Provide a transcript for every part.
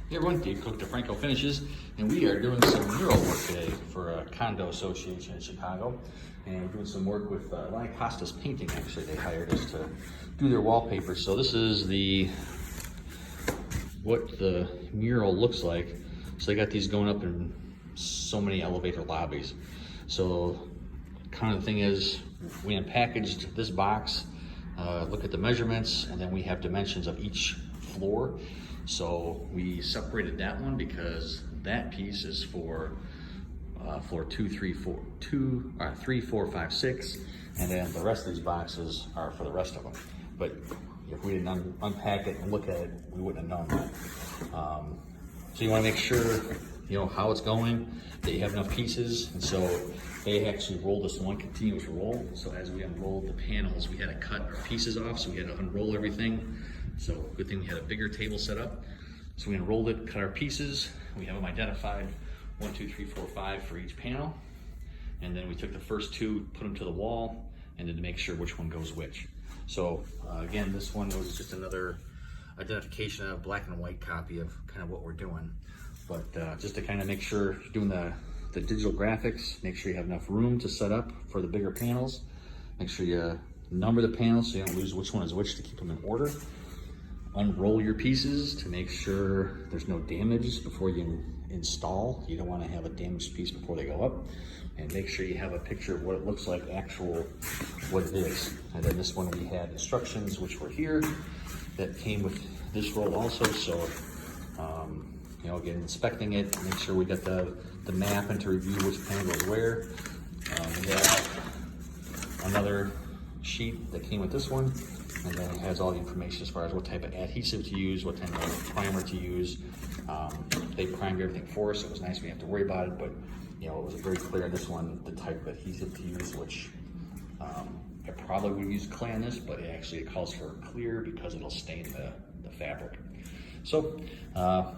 Hey everyone, Dave Cook, D'Franco Finishes, and we are doing some mural work today for a condo association in Chicago. And we're doing some work with Costa's Painting. Actually, they hired us to do their wallpaper. So this is what the mural looks like. So they got these going up in so many elevator lobbies. So kind of the thing is, we unpackaged this box, look at the measurements, and then we have dimensions of each floor. So we separated that one because that piece is for floor 2, 3, 4, 3, 4, 5, 6, and then the rest of these boxes are for the rest of them. But if we didn't unpack it and look at it, we wouldn't have known that. So you want to make sure you know how it's going, that you have enough pieces, and so they actually rolled this one continuous roll. So as we unrolled the panels, we had to cut our pieces off, so we had to unroll everything. So good thing we had a bigger table set up. So we unrolled it, cut our pieces. We have them identified 1, 2, 3, 4, 5 for each panel. And then we took the first two, put them to the wall, and then to make sure which one goes which. So again, this one was just another identification of black and white copy of kind of what we're doing. But just to kind of make sure you're doing the digital graphics, make sure you have enough room to set up for the bigger panels. Make sure you number the panels so you don't lose which one is which, to keep them in order. Unroll your pieces to make sure there's no damage before you install. You don't want to have a damaged piece before they go up. And make sure you have a picture of what it looks like, what it is. And then this one we had instructions, which were here, that came with this roll also. So, you know, again, inspecting it, make sure we got the map and to review which panel goes where. We have another sheet that came with this one. And then it has all the information as far as what type of adhesive to use, what type of primer to use. They primed everything for us, so it was nice we didn't have to worry about it, but you know, it was very clear on this one, the type of adhesive to use, which I probably would use clay on this, but it calls for clear because it'll stain the fabric. So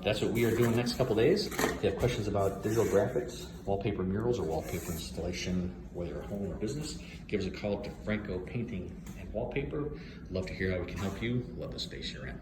that's what we are doing the next couple days. If you have questions about digital graphics, wallpaper murals, or wallpaper installation, whether you're a home or business, give us a call at D'Franco Painting and Wallpaper. Love to hear how we can help you. Love the space you're in.